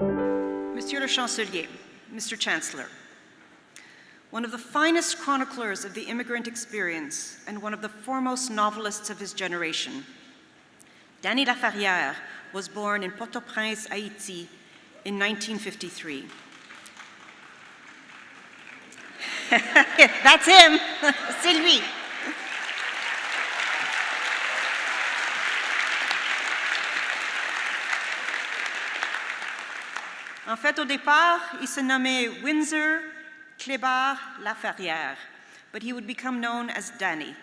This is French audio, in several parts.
Monsieur le Chancelier, Mr. Chancellor, one of the finest chroniclers of the immigrant experience and one of the foremost novelists of his generation, Dany Laferrière was born in Port-au-Prince, Haiti, in 1953. That's him, c'est lui. En fait, au départ, il se nommait Windsor Clébar Laferrière, but he would become known as Dany.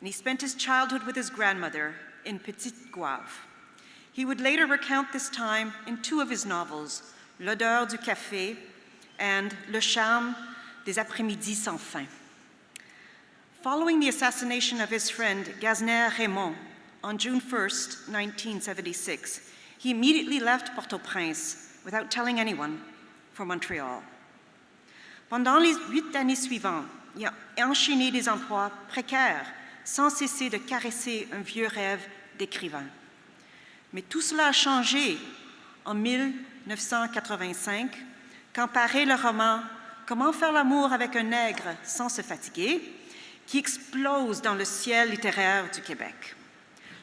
And he spent his childhood with his grandmother in Petite Goâve. He would later recount this time in two of his novels, L'odeur du café and Le charme des après-midi sans fin. Following the assassination of his friend Gasner Raymond on June 1st, 1976, he immediately left Port-au-Prince without telling anyone for Montreal. Pendant les 8 années suivantes, il a enchaîné des emplois précaires sans cesser de caresser un vieux rêve d'écrivain. Mais tout cela a changé en 1985, quand paraît le roman « Comment faire l'amour avec un nègre sans se fatiguer » qui explose dans le ciel littéraire du Québec.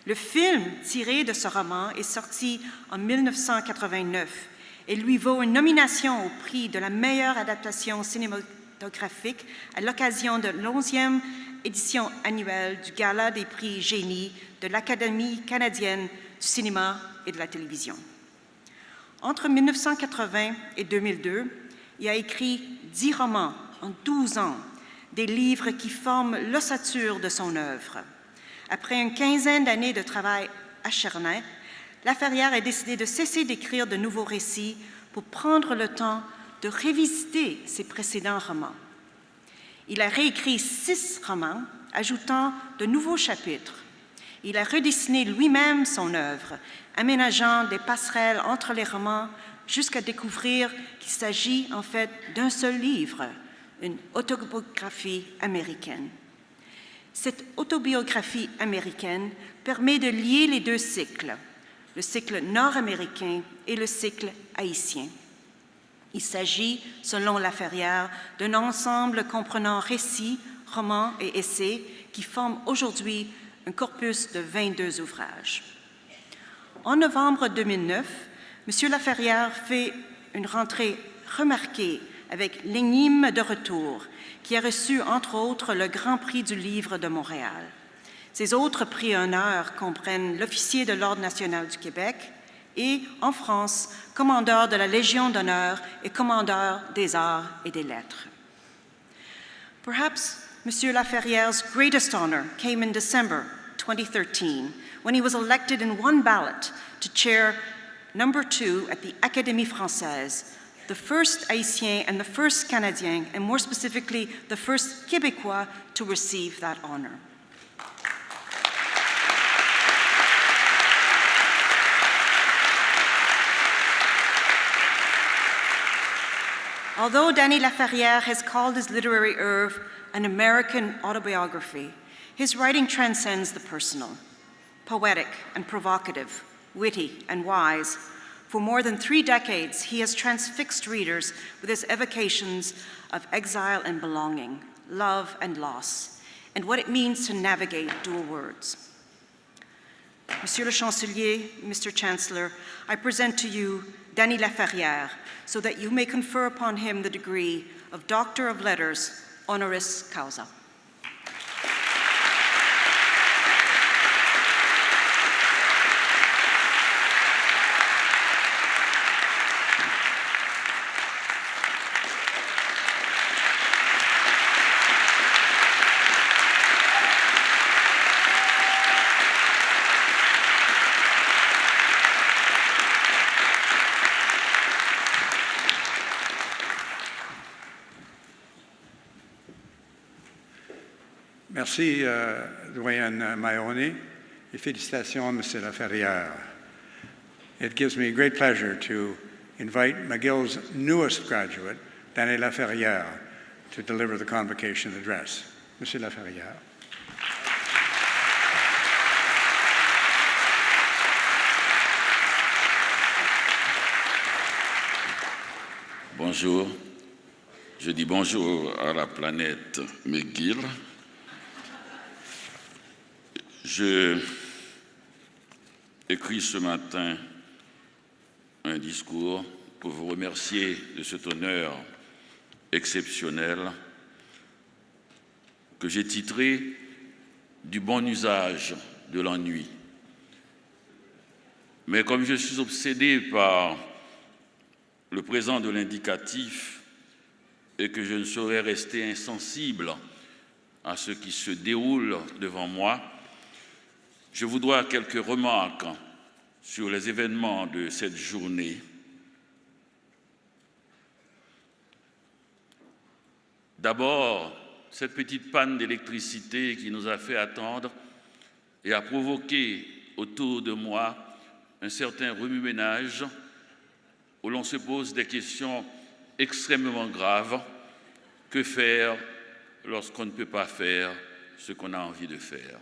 Le film tiré de ce roman est sorti en 1989 et lui vaut une nomination au prix de la meilleure adaptation cinématographique à l'occasion de l'11e édition annuelle du Gala des prix Génie de l'Académie canadienne du cinéma et de la télévision. Entre 1980 et 2002, il a écrit 10 romans en 12 ans, des livres qui forment l'ossature de son œuvre. Après une quinzaine d'années de travail acharné, Laferrière a décidé de cesser d'écrire de nouveaux récits pour prendre le temps de révisiter ses précédents romans. Il a réécrit 6 romans, ajoutant de nouveaux chapitres. Il a redessiné lui-même son œuvre, aménageant des passerelles entre les romans jusqu'à découvrir qu'il s'agit en fait d'un seul livre, une autobiographie américaine. Cette autobiographie américaine permet de lier les deux cycles, le cycle nord-américain et le cycle haïtien. Il s'agit, selon Laferrière, d'un ensemble comprenant récits, romans et essais qui forment aujourd'hui un corpus de 22 ouvrages. En novembre 2009, M. Laferrière fait une rentrée remarquée avec L'Énigme de retour, qui a reçu, entre autres, le Grand Prix du Livre de Montréal. Ses autres prix honneurs comprennent l'Officier de l'Ordre national du Québec et, en France, commandeur de la Légion d'honneur et commandeur des arts et des lettres. Perhaps M. Laferrière's greatest honor came in December 2013, when he was elected in one ballot to chair number 2 at the Académie Française, the first Haïtien and the first Canadien, and more specifically, the first Québécois to receive that honor. Although Dany Laferrière has called his literary oeuvre an American autobiography, his writing transcends the personal. Poetic and provocative, witty and wise, for more than 3 decades, he has transfixed readers with his evocations of exile and belonging, love and loss, and what it means to navigate dual words. Monsieur le Chancelier, Mr. Chancellor, I present to you Dany Laferrière, so that you may confer upon him the degree of Doctor of Letters, honoris causa. Merci, doyenne Mahoney, et félicitations, M. Laferrière. It gives me great pleasure to invite McGill's newest graduate, Dany Laferrière, to deliver the convocation address. M. Laferrière. Bonjour. Je dis bonjour à la planète McGill. Je écris ce matin un discours pour vous remercier de cet honneur exceptionnel que j'ai titré « Du bon usage de l'ennui ». Mais comme je suis obsédé par le présent de l'indicatif et que je ne saurais rester insensible à ce qui se déroule devant moi, je vous dois quelques remarques sur les événements de cette journée. D'abord, cette petite panne d'électricité qui nous a fait attendre et a provoqué autour de moi un certain remue-ménage où l'on se pose des questions extrêmement graves. Que faire lorsqu'on ne peut pas faire ce qu'on a envie de faire?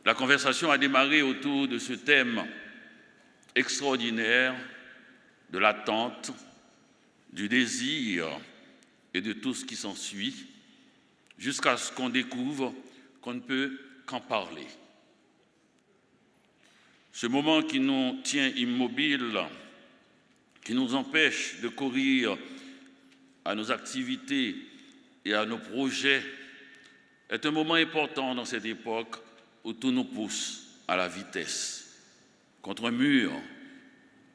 La conversation a démarré autour de ce thème extraordinaire de l'attente, du désir et de tout ce qui s'ensuit, jusqu'à ce qu'on découvre qu'on ne peut qu'en parler. Ce moment qui nous tient immobiles, qui nous empêche de courir à nos activités et à nos projets, est un moment important dans cette époque où tout nous pousse à la vitesse, contre un mur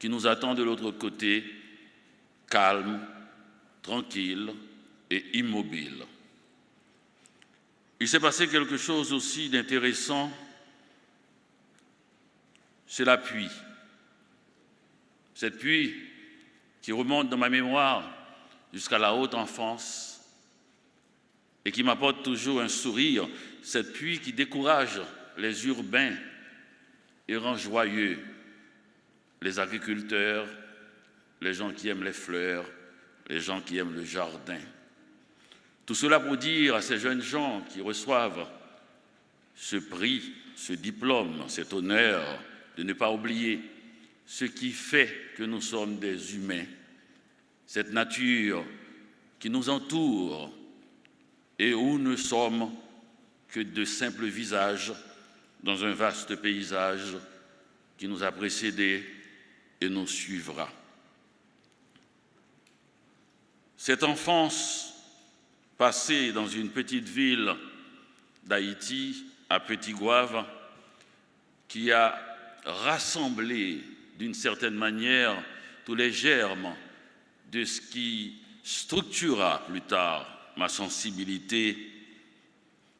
qui nous attend de l'autre côté, calme, tranquille et immobile. Il s'est passé quelque chose aussi d'intéressant, c'est la pluie. Cette pluie qui remonte dans ma mémoire jusqu'à la haute enfance et qui m'apporte toujours un sourire, cette pluie qui décourage les urbains et rend joyeux les agriculteurs, les gens qui aiment les fleurs, les gens qui aiment le jardin. Tout cela pour dire à ces jeunes gens qui reçoivent ce prix, ce diplôme, cet honneur, de ne pas oublier ce qui fait que nous sommes des humains, cette nature qui nous entoure et où nous sommes que de simples visages dans un vaste paysage qui nous a précédés et nous suivra. Cette enfance passée dans une petite ville d'Haïti, à Petit-Goâve, qui a rassemblé d'une certaine manière tous les germes de ce qui structurera plus tard ma sensibilité,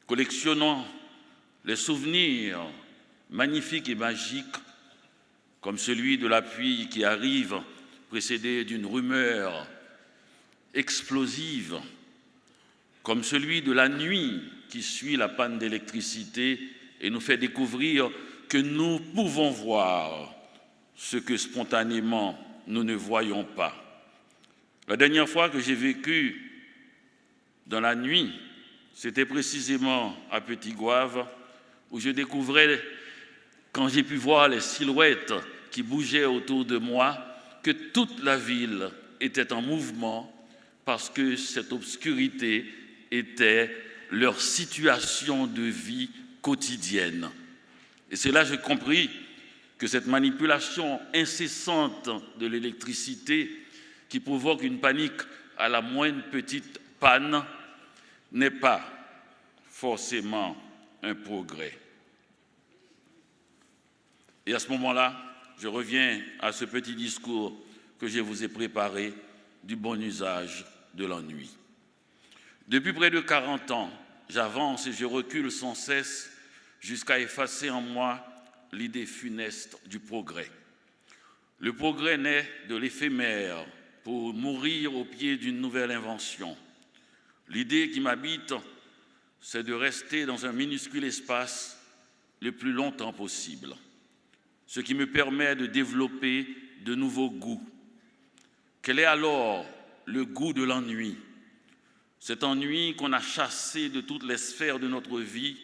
collectionnant les souvenirs magnifiques et magiques, comme celui de la pluie qui arrive précédé d'une rumeur explosive, comme celui de la nuit qui suit la panne d'électricité et nous fait découvrir que nous pouvons voir ce que spontanément nous ne voyons pas. La dernière fois que j'ai vécu dans la nuit, c'était précisément à Petit-Goâve, où je découvrais, quand j'ai pu voir les silhouettes qui bougeaient autour de moi, que toute la ville était en mouvement parce que cette obscurité était leur situation de vie quotidienne. Et c'est là que j'ai compris que cette manipulation incessante de l'électricité qui provoque une panique à la moindre petite panne n'est pas forcément un progrès. Et à ce moment-là, je reviens à ce petit discours que je vous ai préparé du bon usage de l'ennui. Depuis près de 40 ans, j'avance et je recule sans cesse jusqu'à effacer en moi l'idée funeste du progrès. Le progrès naît de l'éphémère pour mourir au pied d'une nouvelle invention. L'idée qui m'habite, c'est de rester dans un minuscule espace le plus longtemps possible, ce qui me permet de développer de nouveaux goûts. Quel est alors le goût de l'ennui? Cet ennui qu'on a chassé de toutes les sphères de notre vie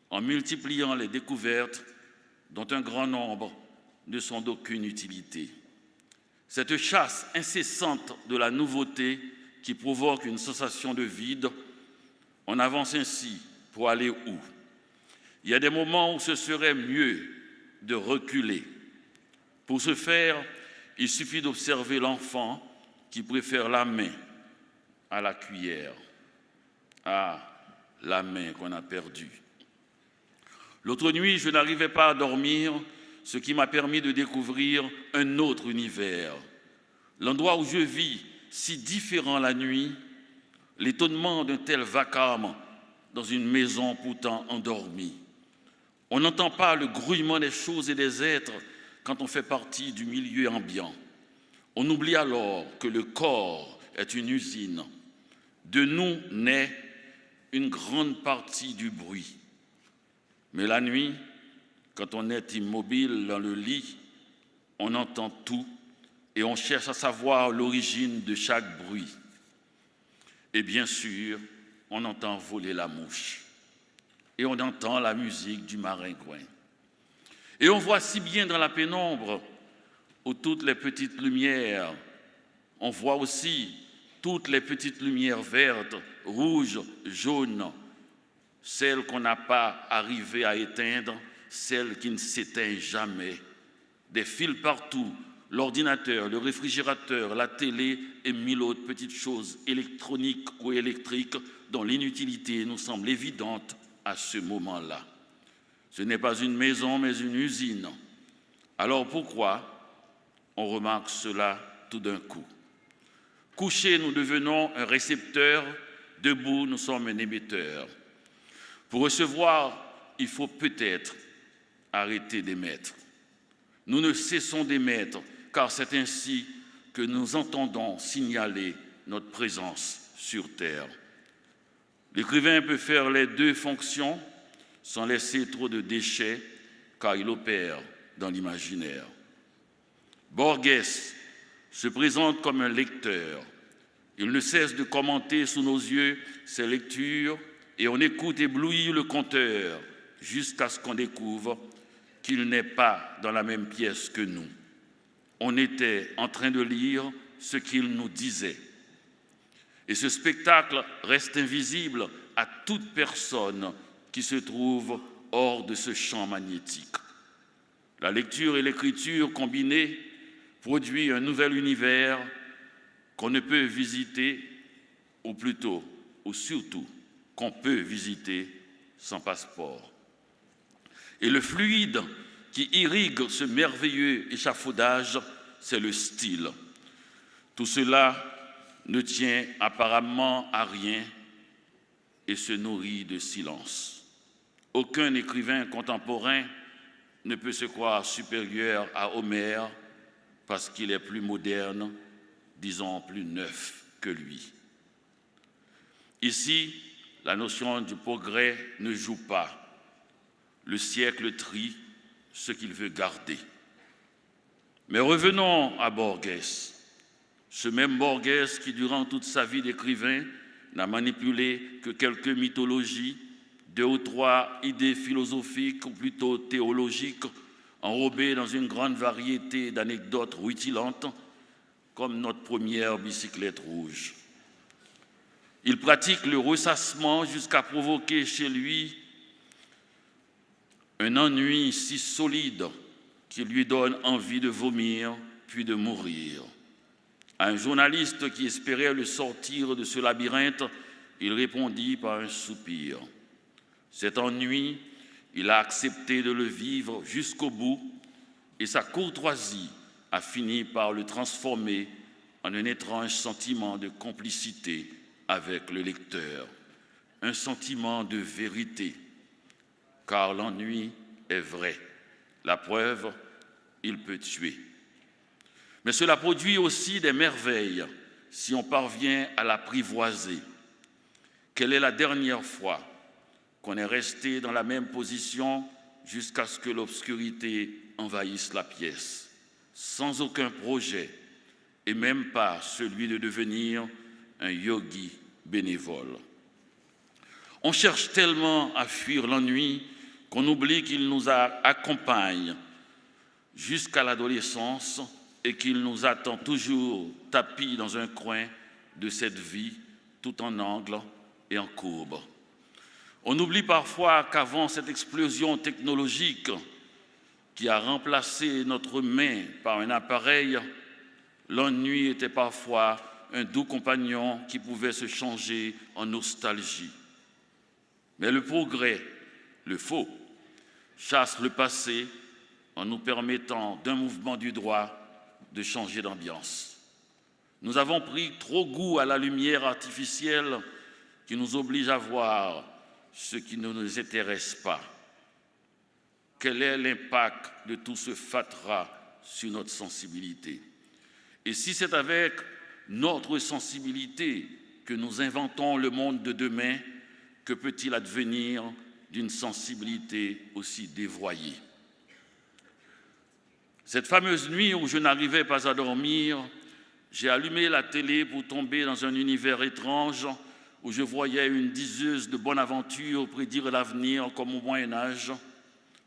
en multipliant les découvertes dont un grand nombre ne sont d'aucune utilité. Cette chasse incessante de la nouveauté qui provoque une sensation de vide, on avance ainsi pour aller où? Il y a des moments où ce serait mieux de reculer. Pour ce faire, il suffit d'observer l'enfant qui préfère la main à la cuillère. Ah, la main qu'on a perdue. L'autre nuit, je n'arrivais pas à dormir, ce qui m'a permis de découvrir un autre univers. L'endroit où je vis, si différent la nuit, l'étonnement d'un tel vacarme dans une maison pourtant endormie. On n'entend pas le grouillement des choses et des êtres quand on fait partie du milieu ambiant. On oublie alors que le corps est une usine. De nous naît une grande partie du bruit. Mais la nuit, quand on est immobile dans le lit, on entend tout et on cherche à savoir l'origine de chaque bruit. Et bien sûr, on entend voler la mouche. Et on entend la musique du maringouin. Et on voit si bien dans la pénombre, où toutes les petites lumières, on voit aussi toutes les petites lumières vertes, rouges, jaunes, celles qu'on n'a pas arrivé à éteindre, celles qui ne s'éteignent jamais. Des fils partout, l'ordinateur, le réfrigérateur, la télé et mille autres petites choses électroniques ou électriques dont l'inutilité nous semble évidente à ce moment-là. Ce n'est pas une maison, mais une usine. Alors pourquoi on remarque cela tout d'un coup? Couchés, nous devenons un récepteur, debout, nous sommes un émetteur. Pour recevoir, il faut peut-être arrêter d'émettre. Nous ne cessons d'émettre, car c'est ainsi que nous entendons signaler notre présence sur Terre. L'écrivain peut faire les deux fonctions sans laisser trop de déchets, car il opère dans l'imaginaire. Borges se présente comme un lecteur. Il ne cesse de commenter sous nos yeux ses lectures et on écoute ébloui le conteur jusqu'à ce qu'on découvre qu'il n'est pas dans la même pièce que nous. On était en train de lire ce qu'il nous disait. Et ce spectacle reste invisible à toute personne qui se trouve hors de ce champ magnétique. La lecture et l'écriture combinées produit un nouvel univers qu'on ne peut visiter, ou plutôt, ou surtout, qu'on peut visiter sans passeport. Et le fluide qui irrigue ce merveilleux échafaudage, c'est le style. Tout cela ne tient apparemment à rien et se nourrit de silence. Aucun écrivain contemporain ne peut se croire supérieur à Homère parce qu'il est plus moderne, disons plus neuf que lui. Ici, la notion du progrès ne joue pas. Le siècle trie ce qu'il veut garder. Mais revenons à Borges. Ce même Borges qui, durant toute sa vie d'écrivain, n'a manipulé que quelques mythologies, 2 ou 3 idées philosophiques ou plutôt théologiques, enrobées dans une grande variété d'anecdotes rutilantes, comme notre première bicyclette rouge. Il pratique le ressassement jusqu'à provoquer chez lui un ennui si solide qu'il lui donne envie de vomir puis de mourir. À un journaliste qui espérait le sortir de ce labyrinthe, il répondit par un soupir. Cet ennui, il a accepté de le vivre jusqu'au bout et sa courtoisie a fini par le transformer en un étrange sentiment de complicité avec le lecteur, un sentiment de vérité, car l'ennui est vrai. La preuve, il peut tuer. Mais cela produit aussi des merveilles si on parvient à l'apprivoiser. Quelle est la dernière fois qu'on est resté dans la même position jusqu'à ce que l'obscurité envahisse la pièce, sans aucun projet, et même pas celui de devenir un yogi bénévole. On cherche tellement à fuir l'ennui qu'on oublie qu'il nous accompagne jusqu'à l'adolescence et qu'il nous attend toujours tapis dans un coin de cette vie, tout en angle et en courbe. On oublie parfois qu'avant cette explosion technologique qui a remplacé notre main par un appareil, l'ennui était parfois un doux compagnon qui pouvait se changer en nostalgie. Mais le progrès, le faux, chasse le passé en nous permettant d'un mouvement du doigt de changer d'ambiance. Nous avons pris trop goût à la lumière artificielle qui nous oblige à voir ce qui ne nous intéresse pas. Quel est l'impact de tout ce fatras sur notre sensibilité? Et si c'est avec notre sensibilité que nous inventons le monde de demain, que peut-il advenir d'une sensibilité aussi dévoyée? Cette fameuse nuit où je n'arrivais pas à dormir, j'ai allumé la télé pour tomber dans un univers étrange où je voyais une diseuse de bonne aventure prédire l'avenir comme au Moyen-Âge,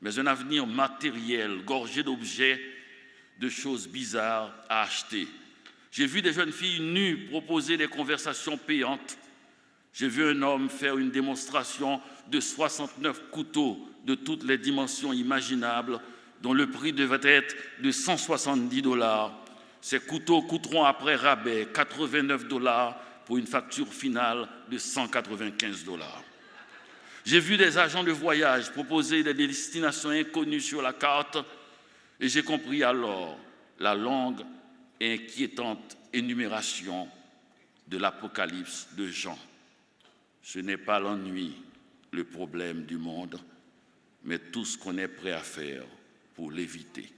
mais un avenir matériel, gorgé d'objets, de choses bizarres à acheter. J'ai vu des jeunes filles nues proposer des conversations payantes. J'ai vu un homme faire une démonstration de 69 couteaux de toutes les dimensions imaginables, dont le prix devait être de 170 $. Ces couteaux coûteront après rabais 89 $ pour une facture finale de 195 $. J'ai vu des agents de voyage proposer des destinations inconnues sur la carte et j'ai compris alors la longue et inquiétante énumération de l'Apocalypse de Jean. Ce n'est pas l'ennui, le problème du monde, mais tout ce qu'on est prêt à faire pour l'éviter.